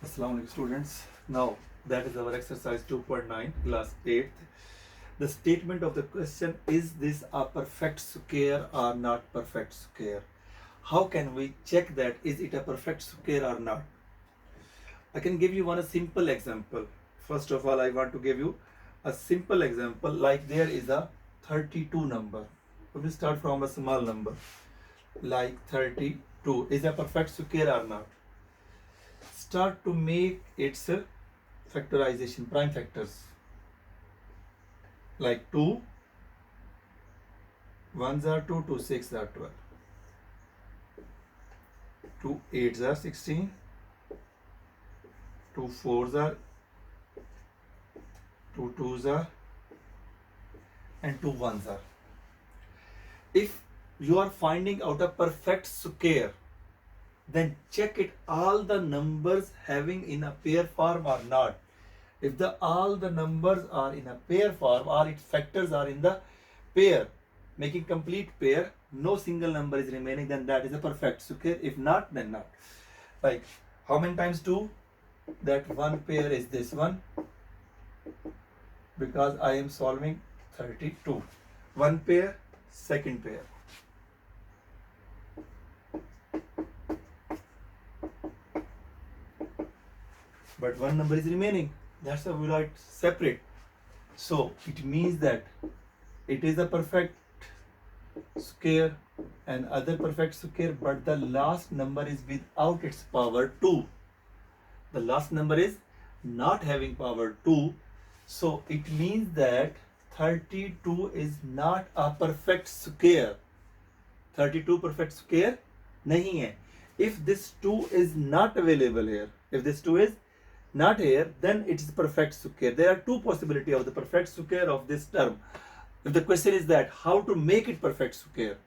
Assalamu alaikum students. Now that is our exercise 2.9 class 8th. The statement of the question, is this a perfect square or not perfect square? How can we check that is it a perfect square or not? I can give you one a simple example. First of all, I want to give you a simple example, like there is a 32 number. We will start from a small number like 32. Is a perfect square or not? Start to make its factorization, prime factors, like 2 1s are 2, 2 6 are 12, 2 8s are 16, 2 4s are 2 2s are, and 2 1s are. If you are finding out a perfect square, then check it all the numbers having in a pair form or not. If all the numbers are in a pair form or its factors are in the pair, making complete pair, no single number is remaining, then that is a perfect square. If not, then not. Like how many times 2? That one pair is this one, because I am solving 32. One pair, second pair. But one number is remaining. That's why we write separate. So it means that it is a perfect square and other perfect square, but the last number is without its power 2. The last number is not having power 2. So it means that 32 is not a perfect square. 32 perfect square nahi hai. If this 2 is not available here, if this 2 is not here, then it is perfect square. There are two possibilities of the perfect square of this term. If the question is that how to make it perfect square,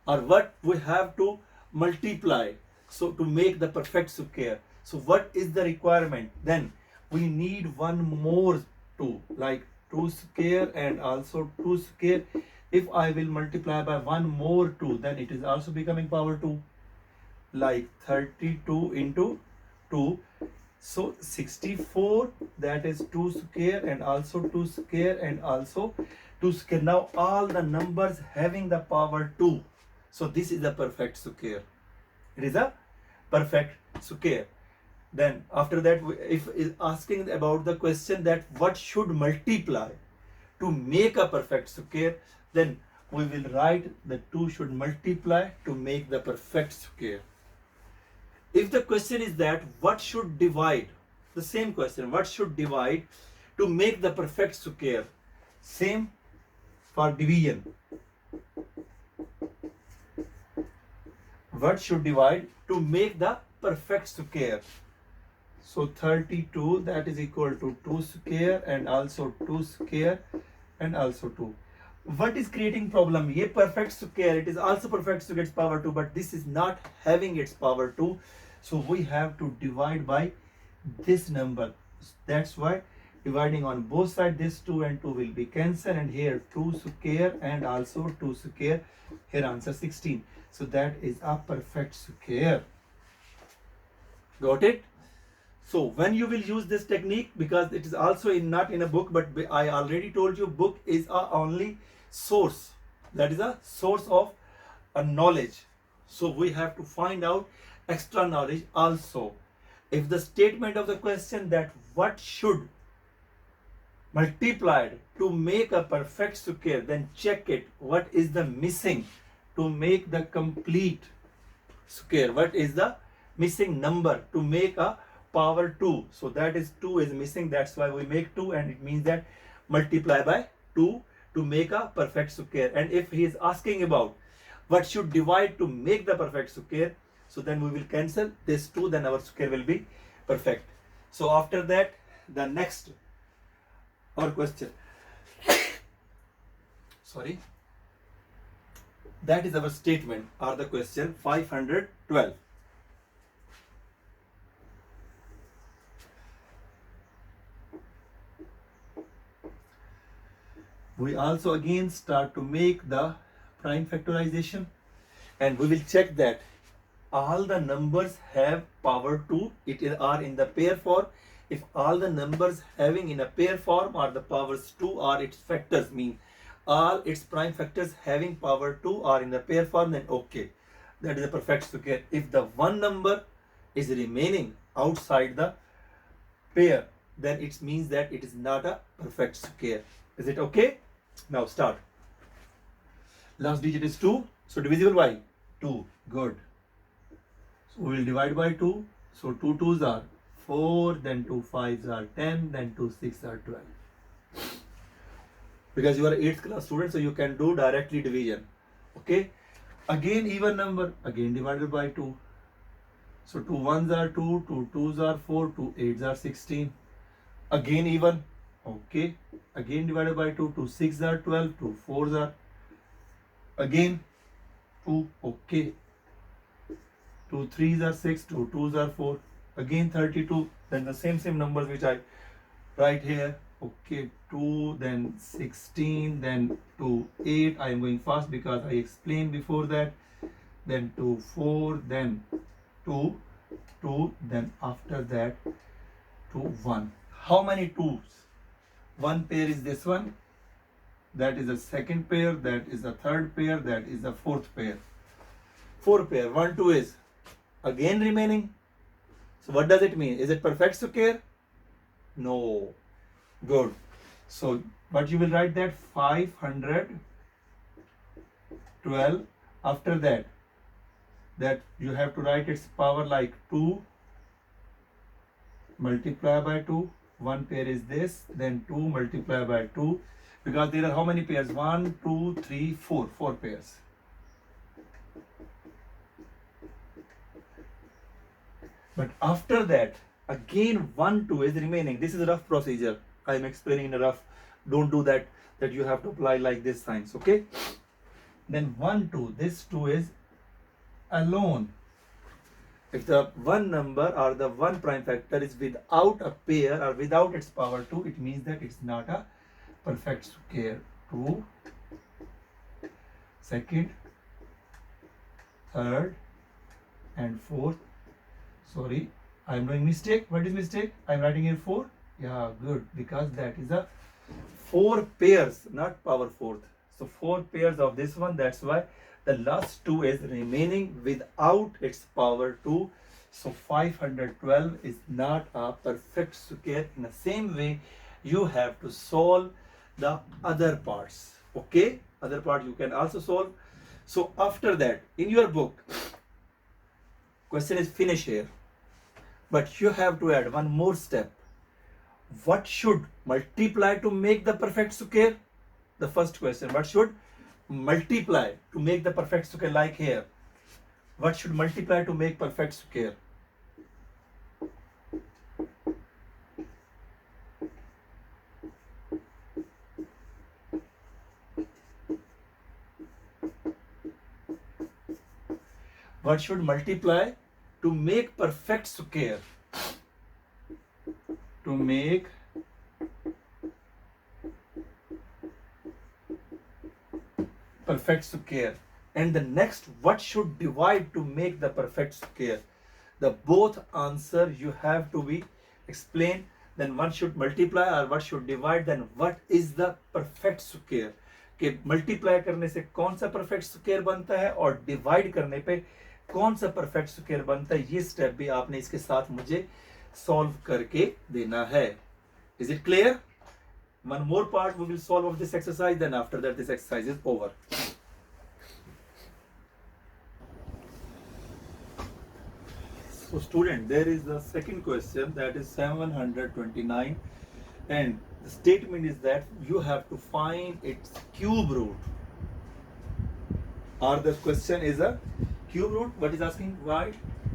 or what we have to multiply so to make the perfect square, so what is the requirement? Then we need one more 2, like 2 square and also 2 square. If I will multiply by one more 2, then it is also becoming power 2, like 32 into 2. So 64, that is 2 square and also 2 square and also 2 square. Now all the numbers having the power 2. So this is a perfect square. It is a perfect square. Then after that, if is asking about the question that what should multiply to make a perfect square, then we will write the 2 should multiply to make the perfect square. If the question is that what should divide, the same question, what should divide to make the perfect square, same for division. What should divide to make the perfect square? So 32, that is equal to 2 square and also 2 square and also 2. What is creating problem? Ye perfect square, it is also perfect square, its power 2, but this is not having its power 2. So we have to divide by this number. That's why dividing on both sides, this 2 and 2 will be cancelled, and here 2 square and also 2 square. Here answer 16. So that is a perfect square. Got it? So when you will use this technique, because it is also not in a book, but I already told you book is a only source. That is a source of a knowledge. So we have to find out extra knowledge also. If the statement of the question that what should multiplied to make a perfect square, then check it. What is the missing to make the complete square? What is the missing number to make a power 2? So that is 2 is missing. That's why we make 2, and it means that multiply by 2 to make a perfect square. And if he is asking about what should divide to make the perfect square, so then we will cancel this 2, then our square will be perfect. So after that, the next our question, sorry, that is our statement or the question 512. We also again start to make the prime factorization, and we will check that all the numbers have power 2, it is are in the pair form. If all the numbers having in a pair form are the powers 2 are its factors, mean all its prime factors having power 2 are in the pair form, then okay, that is a perfect square. If the one number is remaining outside the pair, then it means that it is not a perfect square. Is it okay? Now start. Last digit is 2, so divisible by 2. Good. So we will divide by 2. So 2 2s are 4, then 2 5s are 10, then 2 6 are 12. Because you are 8th class student, so you can do directly division. Okay. Again even number, again divided by 2. So 2 1s are 2, 2 2s are 4, 2 8s are 16. Again even. Okay. Again divided by 2, 2 6s are 12, 2 4s are again 2. Okay. 2 3s are 6, 2 2s are 4. Again 32. Then the same numbers which I write here. Okay, 2, then 16, then 2 8. I am going fast because I explained before that. Then 2 4, then 2 2, then after that 2 1. How many 2s? One pair is this one. That is the second pair. That is the third pair. That is the fourth pair. 4 pair. 1 2 is again remaining. So what does it mean? Is it perfect square? No. Good. So but you will write that 512. After that you have to write its power like 2 multiply by 2. One pair is this, then 2 multiply by 2, because there are how many pairs? 1 2 3 4. 4 pairs. But after that again 1 2 is remaining. This is a rough procedure. I am explaining in a rough. Don't do that you have to apply like this signs. Okay. Then 1 2, this 2 is alone. If the one number or the one prime factor is without a pair or without its power 2, it means that it's not a perfect square. 2, second, third, and fourth. Sorry, I'm doing mistake. What is mistake? I'm writing here 4. Yeah, good, because that is a 4 pairs, not power 4th. So 4 pairs of this one. That's why the last 2 is remaining without its power 2. So 512 is not a perfect square. In the same way, you have to solve the other parts. Okay, other part you can also solve. So after that, in your book, question is finish here, but you have to add one more step. What should multiply to make the perfect square? The first question, what should multiply to make the perfect square? Like here, what should multiply to make perfect square? What should multiply to make perfect square? To make perfect square. And the next, what should divide to make the perfect square? The both answer you have to be explained. Then one should multiply or what should divide, then what is the perfect square? कि multiply करने से कौन सा perfect square बनता है और divide करने पे कौन सा परफेक्ट स्क्वायर बनता है, ये स्टेप भी आपने इसके साथ मुझे सॉल्व करके देना है. Is it clear? One more part we will solve of this exercise, then after that this exercise is over. So student, there is the second question, that is 729, and the statement is that you have to find its cube root. Or the question is a cube root. What is asking? Why?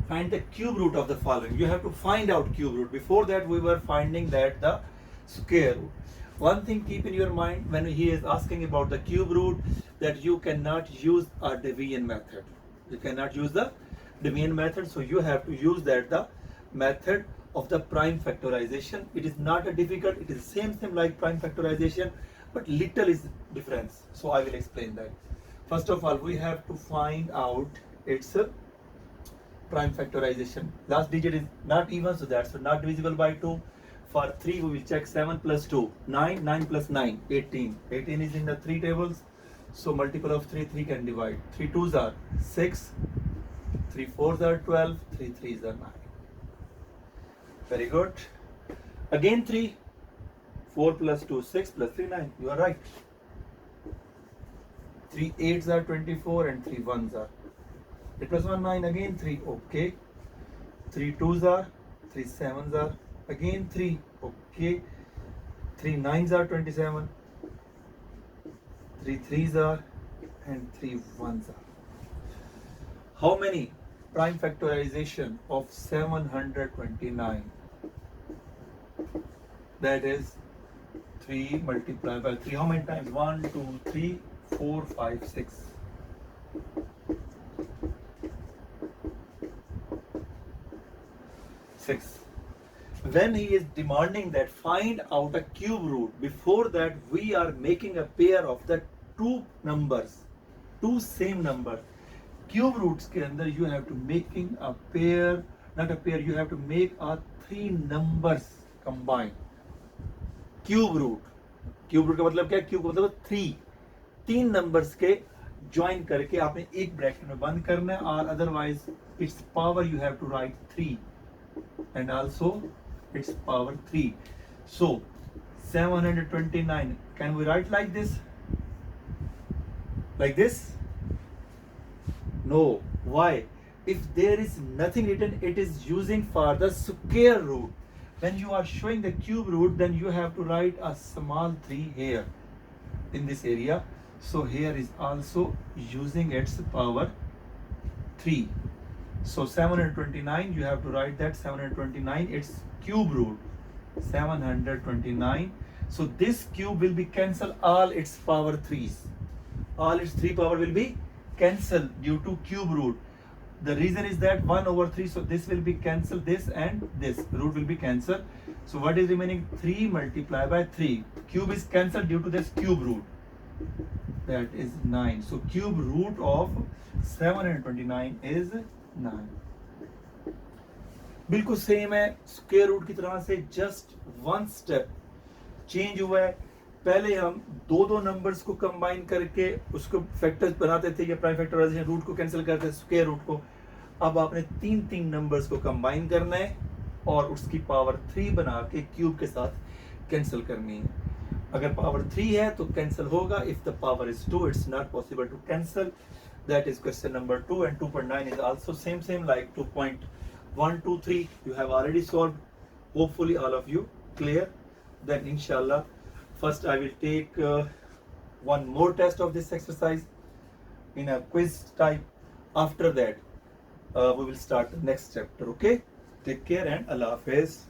Find the cube root of the following. You have to find out cube root. Before that we were finding that the square root. One thing keep in your mind when he is asking about the cube root, that you cannot use a division method. You cannot use the division method, so you have to use that the method of the prime factorization. It is not a difficult, it is same like prime factorization, but little is difference. So I will explain that. First of all, we have to find out its prime factorization. Last digit is not even, so that's not divisible by 2. For 3 we will check 7 plus 2 9, 9 plus 9 18. 18 is in the 3 tables, so multiple of 3 3 can divide. 3 2s are 6, 3 4s are 12, 3 3s are 9. Very good. Again 3, 4 plus 2 6 plus 3 9. You are right. 3 8s are 24 and 3 1s are 8 plus 1 9. Again 3. Okay. 3 2s are, 3 7s are, again 3. Okay. 3 9s are 27, 3 3s are, and 3 1s are. How many prime factorization of 729? That is 3 multiplied by 3. How many times? 1 2 3 4 5 6. 6. When he is demanding that find out a cube root, before that we are making a pair of the two numbers, two same number. Cube roots के अंदर you have to making a pair, not a pair, you have to make a 3 numbers combined. Cube root. Cube root का मतलब क्या है? Cube का मतलब 3. 3 numbers के join करके आपने एक bracket में बंद करना है, और otherwise its power you have to write 3 and also its power 3. So 729, can we write like this? Like this? No. Why? If there is nothing written, it is using for the square root. When you are showing the cube root, then you have to write a small 3 here in this area. So here is also using its power 3. So 729, you have to write that 729, its cube root 729. So this cube will be cancelled all its power 3s. All its 3 power will be cancelled due to cube root. The reason is that 1 over 3, so this will be cancelled, this and this root will be cancelled. So what is remaining? 3 multiplied by 3. Cube is cancelled due to this cube root. That is 9. So cube root of 729 is 9. बिल्कुल same है square root की तरह से, just one step change हुआ है. पहले हम दो दो नंबर्स को कंबाइन करके उसको फैक्टर्स बनाते थे या प्राइम फैक्टराइजेशन रूट को कैंसिल करते थे स्क्वायर रूट को. अब आपने तीन तीन नंबर्स को कंबाइन करना है और उसकी पावर 3 बना के क्यूब के साथ कैंसिल करनी है. अगर पावर 3 है तो कैंसिल होगा. If the power is 2, it's not possible to cancel. That is question number 2, and 2.9 is also same like 2.1 2 3. You have already solved. Hopefully all of you clear. Then inshallah first I will take one more test of this exercise in a quiz type. After that we will start the next chapter. Okay, take care and Allah Hafiz.